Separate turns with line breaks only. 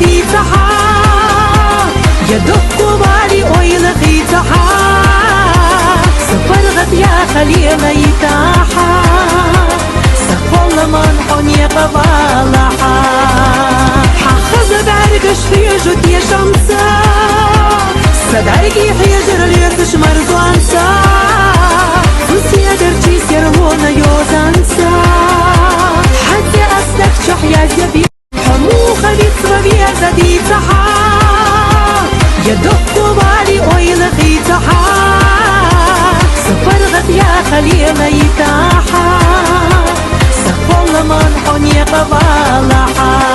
زديتها يدق بالي ويلغيتها سفرغت يا خليل يتاحا سخول من حني قبالها حخز بعرقش في جد يا شمسة صدعرقي حيجر ليتش مرزوانسا فسي درتي سيرهونا يوزانسا حتى أسلك شحيا زبي حمو خليط صبابي زديتها يدق بالي ويلغيتها سفرغت يا خليل يتاحا سخول من حني قبالها